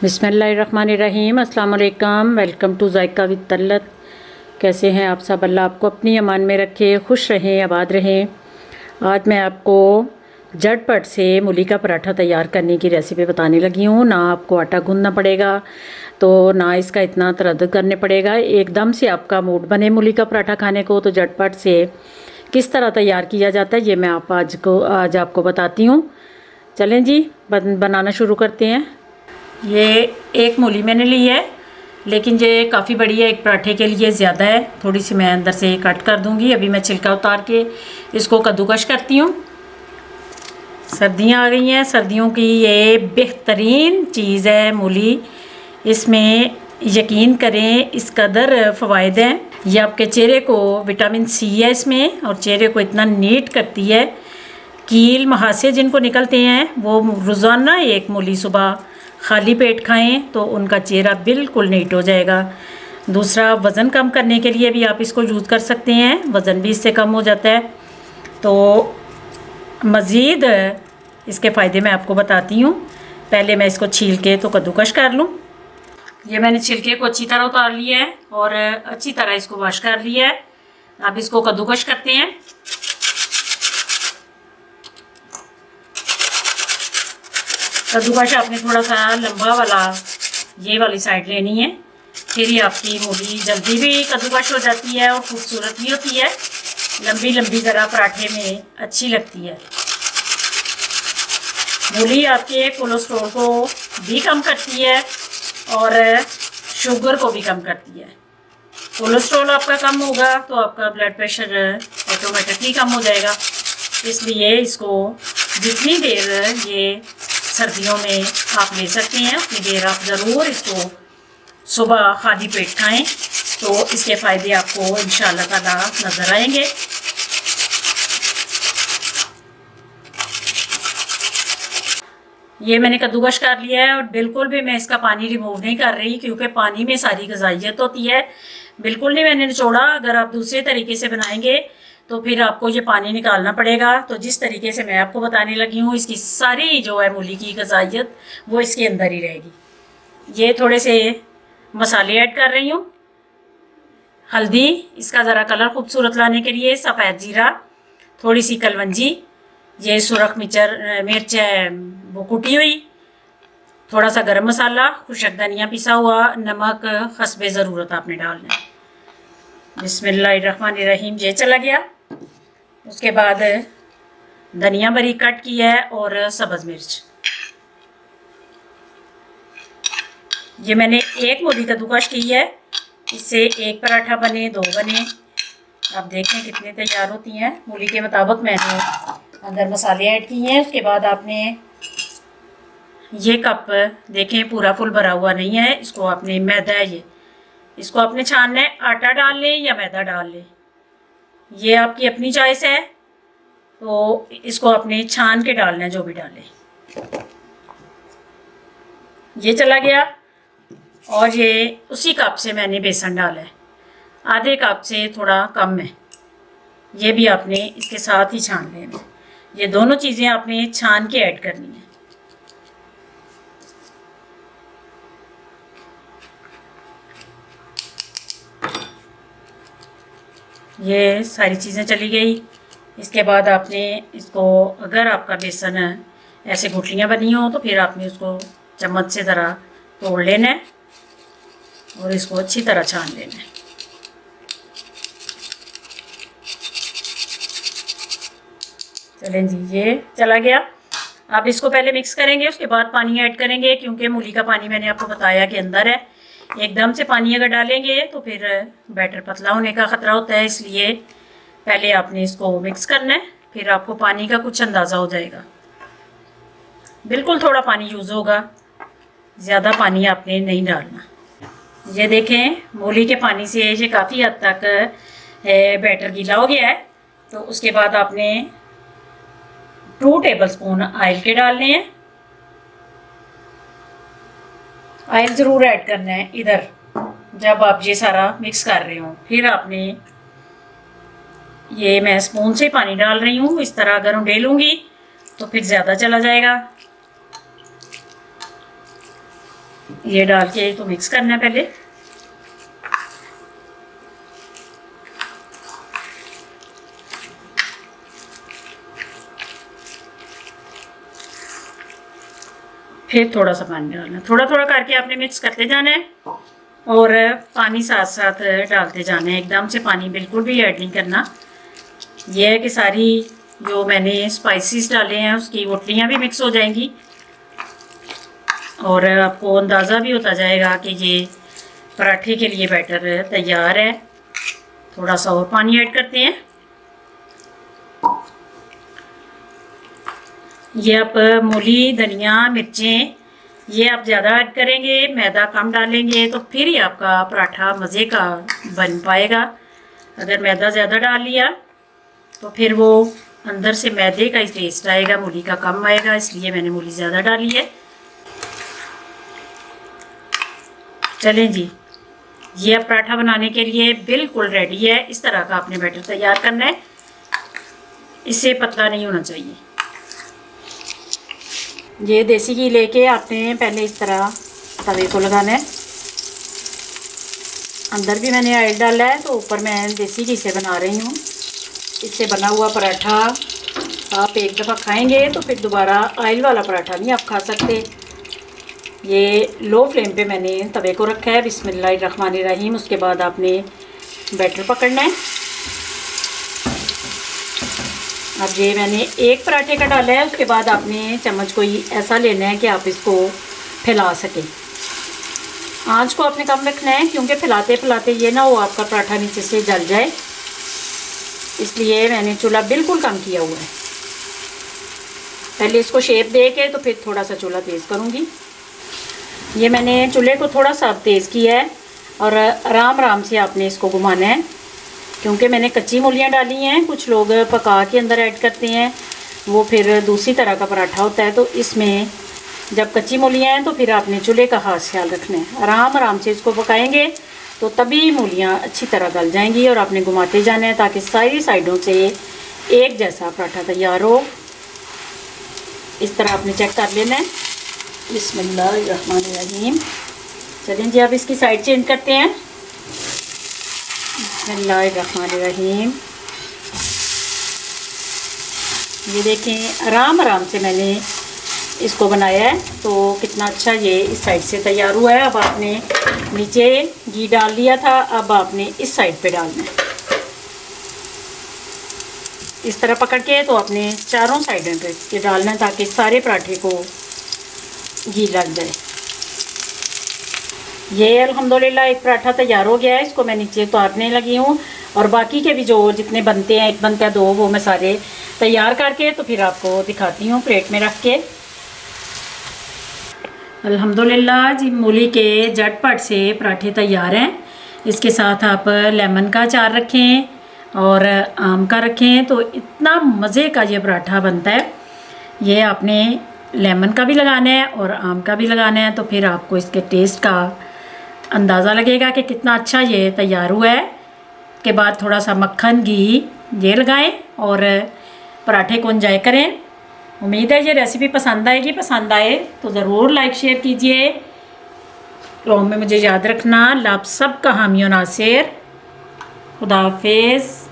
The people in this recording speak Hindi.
बिस्मिल्लाहिर्रहमानिर्रहीम। अस्सलाम वालेकुम। Welcome to JICA with तल्लत। कैसे हैं आप सब? अल्लाह आपको अपनी अमान में रखे, खुश रहें, आबाद रहें। आज मैं आपको झटपट से मूली का पराठा तैयार करने की रेसिपी बताने लगी हूँ। ना आपको आटा गूंदना पड़ेगा, तो ना इसका इतना तरद्दुद करने पड़ेगा। एकदम से आपका मूड बने मूली का पराठा खाने को, तो झटपट से किस तरह तैयार किया जाता है ये मैं आज आपको बताती हूँ। चलें जी, बनाना शुरू करते हैं। ये एक मूली मैंने ली है, लेकिन ये काफ़ी बड़ी है, एक पराठे के लिए ज़्यादा है। थोड़ी सी मैं अंदर से कट कर दूंगी। अभी मैं छिलका उतार के इसको कद्दूकश करती हूँ। सर्दियाँ आ गई हैं, सर्दियों की ये बेहतरीन चीज़ है मूली। इसमें यकीन करें इस कदर फ़वाइद हैं। ये आपके चेहरे को, विटामिन सी है इसमें, और चेहरे को इतना नीट करती है। कील महासे जिनको निकलते हैं वो रोज़ाना एक मूली सुबह खाली पेट खाएं तो उनका चेहरा बिल्कुल नीट हो जाएगा। दूसरा, वज़न कम करने के लिए भी आप इसको यूज़ कर सकते हैं, वज़न भी इससे कम हो जाता है। तो मज़ीद इसके फ़ायदे मैं आपको बताती हूँ। पहले मैं इसको छील के तो कद्दूकश कर लूँ। ये मैंने छिलके को अच्छी तरह उतार लिया है और अच्छी तरह इसको वॉश कर लिया है। अब इसको कद्दूकश करते हैं। कद्दूकश आपने थोड़ा सा लंबा वाला ये वाली साइड लेनी है, फिर ही आपकी मूली जल्दी भी कद्दूकश हो जाती है और खूबसूरत भी होती है। लंबी लंबी ज़रा पराठे में अच्छी लगती है। मूली आपके कोलेस्ट्रॉल को भी कम करती है और शुगर को भी कम करती है। कोलेस्ट्रॉल आपका कम होगा तो आपका ब्लड प्रेशर ऑटोमेटिकली कम हो जाएगा। इसलिए इसको जितनी देर ये सर्दियों में आप ले सकते हैं उतनी देर आप ज़रूर इसको सुबह खाली पेट खाएं, तो इसके फ़ायदे आपको इंशाअल्लाह ताला नज़र आएंगे। ये मैंने कद्दूकश कर लिया है और बिल्कुल भी मैं इसका पानी रिमूव नहीं कर रही, क्योंकि पानी में सारी ग़िज़ाइयत होती है। बिल्कुल नहीं मैंने निचोड़ा। अगर आप दूसरे तरीके से बनाएंगे तो फिर आपको ये पानी निकालना पड़ेगा। तो जिस तरीके से मैं आपको बताने लगी हूँ, इसकी सारी जो है मूली की ग़िज़ाइयत वो इसके अंदर ही रहेगी। ये थोड़े से मसाले ऐड कर रही हूँ। हल्दी, इसका ज़रा कलर खूबसूरत लाने के लिए, सफ़ेद ज़ीरा, थोड़ी सी कलवंजी, ये सुरख मिर्च है वो कुटी हुई, थोड़ा सा गरम मसाला, खुशक धनिया पिसा हुआ, नमक हस्बे ज़रूरत आपने डालना है। बिस्मिल्लाहिर्रहमानिर्रहीम। ये चला गया। उसके बाद धनिया बारीक कट की है और सब्ज़ मिर्च। ये मैंने एक मूली कद्दूकश की है, इससे एक पराठा बने, दो बने, आप देखें कितने तैयार होती हैं। मूली के मुताबिक मैंने अंदर मसाले ऐड किए हैं। उसके बाद आपने ये कप देखें पूरा फुल भरा हुआ नहीं है, इसको आपने मैदा है इसको आपने छानना है। आटा डाल लें या मैदा डाल लें, ये आपकी अपनी चॉइस है। तो इसको आपने छान के डालना है, जो भी डालें। ये चला गया। और ये उसी कप से मैंने बेसन डाला है, आधे कप से थोड़ा कम है। ये भी आपने इसके साथ ही छान लेना है। ये दोनों चीज़ें आपने छान के ऐड करनी है। ये सारी चीज़ें चली गई। इसके बाद आपने इसको, अगर आपका बेसन ऐसे गुठलियाँ बनी हो तो फिर आपने उसको चम्मच से ज़रा तोड़ लेना है और इसको अच्छी तरह छान लेना है। चलें जी, ये चला गया। अब इसको पहले मिक्स करेंगे, उसके बाद पानी ऐड करेंगे, क्योंकि मूली का पानी मैंने आपको बताया कि अंदर है। एकदम से पानी अगर डालेंगे तो फिर बैटर पतला होने का ख़तरा होता है। इसलिए पहले आपने इसको मिक्स करना है, फिर आपको पानी का कुछ अंदाज़ा हो जाएगा। बिल्कुल थोड़ा पानी यूज़ होगा, ज़्यादा पानी आपने नहीं डालना। ये देखें, मूली के पानी से ये काफ़ी हद तक बैटर गीला हो गया है। तो उसके बाद आपने 2 टेबलस्पून ऑयल के डालने हैं। ऑयल ज़रूर ऐड करना है इधर जब आप ये सारा मिक्स कर रहे हो। फिर आपने, ये मैं स्पून से पानी डाल रही हूँ, इस तरह अगर उंडेलूँगी तो फिर ज़्यादा चला जाएगा। ये डाल के तो मिक्स करना है पहले। फिर थोड़ा सा पानी डालना, थोड़ा थोड़ा करके आपने मिक्स करते जाना है और पानी साथ साथ डालते जाना है। एकदम से पानी बिल्कुल भी ऐड नहीं करना। यह है कि सारी जो मैंने स्पाइसेस डाले हैं उसकी गुठलियाँ भी मिक्स हो जाएंगी और आपको अंदाज़ा भी होता जाएगा कि ये पराठे के लिए बैटर तैयार है। थोड़ा सा और पानी ऐड करते हैं। ये आप मूली, धनिया, मिर्चें ये आप ज़्यादा ऐड करेंगे, मैदा कम डालेंगे तो फिर ही आपका पराठा मज़े का बन पाएगा। अगर मैदा ज़्यादा डाल लिया तो फिर वो अंदर से मैदे का ही टेस्ट आएगा, मूली का कम आएगा, इसलिए मैंने मूली ज़्यादा डाली है। चलें जी, ये अब पराठा बनाने के लिए बिल्कुल रेडी है। इस तरह का आपने बैटर तैयार करना है, इससे पतला नहीं होना चाहिए। ये देसी घी लेके आपने पहले इस तरह तवे को लगाना है। अंदर भी मैंने ऑयल डाला है तो ऊपर मैं देसी घी से बना रही हूँ। इससे बना हुआ पराठा आप एक दफ़ा खाएंगे तो फिर दोबारा ऑयल वाला पराठा नहीं आप खा सकते। ये लो फ्लेम पे मैंने तवे को रखा है। बिस्मिल्लाहिर्रहमानिर्रहीम। उसके बाद आपने बैटर पकड़ना है। अब ये मैंने एक पराठे का डाला है, उसके बाद आपने चम्मच कोई ऐसा लेना है कि आप इसको फैला सकें। आंच को आपने कम रखना है क्योंकि फैलाते फैलाते ये ना हो आपका पराठा नीचे से जल जाए, इसलिए मैंने चूल्हा बिल्कुल कम किया हुआ है। पहले इसको शेप दे के तो फिर थोड़ा सा चूल्हा तेज़ करूँगी। ये मैंने चूल्हे को थोड़ा सा तेज़ किया है और आराम आराम से आपने इसको घुमाना है क्योंकि मैंने कच्ची मूलियाँ डाली हैं। कुछ लोग पका के अंदर ऐड करते हैं, वो फिर दूसरी तरह का पराठा होता है। तो इसमें जब कच्ची मूलियाँ हैं तो फिर आपने चूल्हे का खास ख्याल रखना है। आराम आराम से इसको पकाएंगे तो तभी मूलियाँ अच्छी तरह गल जाएंगी और आपने घुमाते जाना है ताकि सारी साइडों से एक जैसा पराठा तैयार हो। इस तरह आपने चेक कर लेना है। बिस्मिल्लाहिर्रहमानिर्रहीम। चलें जी, अब इसकी साइड चेंज करते हैं। बिस्मिल्लाहिर्रहमानिर्रहीम। ये देखें आराम आराम से मैंने इसको बनाया है तो कितना अच्छा ये इस साइड से तैयार हुआ है। अब आपने नीचे घी डाल लिया था, अब आपने इस साइड पे डालना है। इस तरह पकड़ के तो आपने चारों साइडों पे ये डालना है ताकि सारे पराठे को घी लग जाए। ये अल्हम्दुलिल्लाह एक पराठा तैयार हो गया है। इसको मैं नीचे उतारने लगी हूँ और बाकी के भी जो जितने बनते हैं, एक बनता है दो, वो मैं सारे तैयार करके तो फिर आपको दिखाती हूँ प्लेट में रख के। अल्हम्दुलिल्लाह जी, मूली के झटपट से पराठे तैयार हैं। इसके साथ आप लेमन का अचार रखें और आम का रखें तो इतना मज़े का ये पराठा बनता है। ये आपने लेमन का भी लगाना है और आम का भी लगाना है तो फिर आपको इसके टेस्ट का अंदाज़ा लगेगा कि कितना अच्छा ये तैयार हुआ है। के बाद थोड़ा सा मक्खन, घी ये लगाएं और पराठे को एंजॉय करें। उम्मीद है ये रेसिपी पसंद आएगी। पसंद आए तो ज़रूर लाइक शेयर कीजिए। तो में मुझे याद रखना, आप सबका हामी और नासिर। खुदा हाफिज़।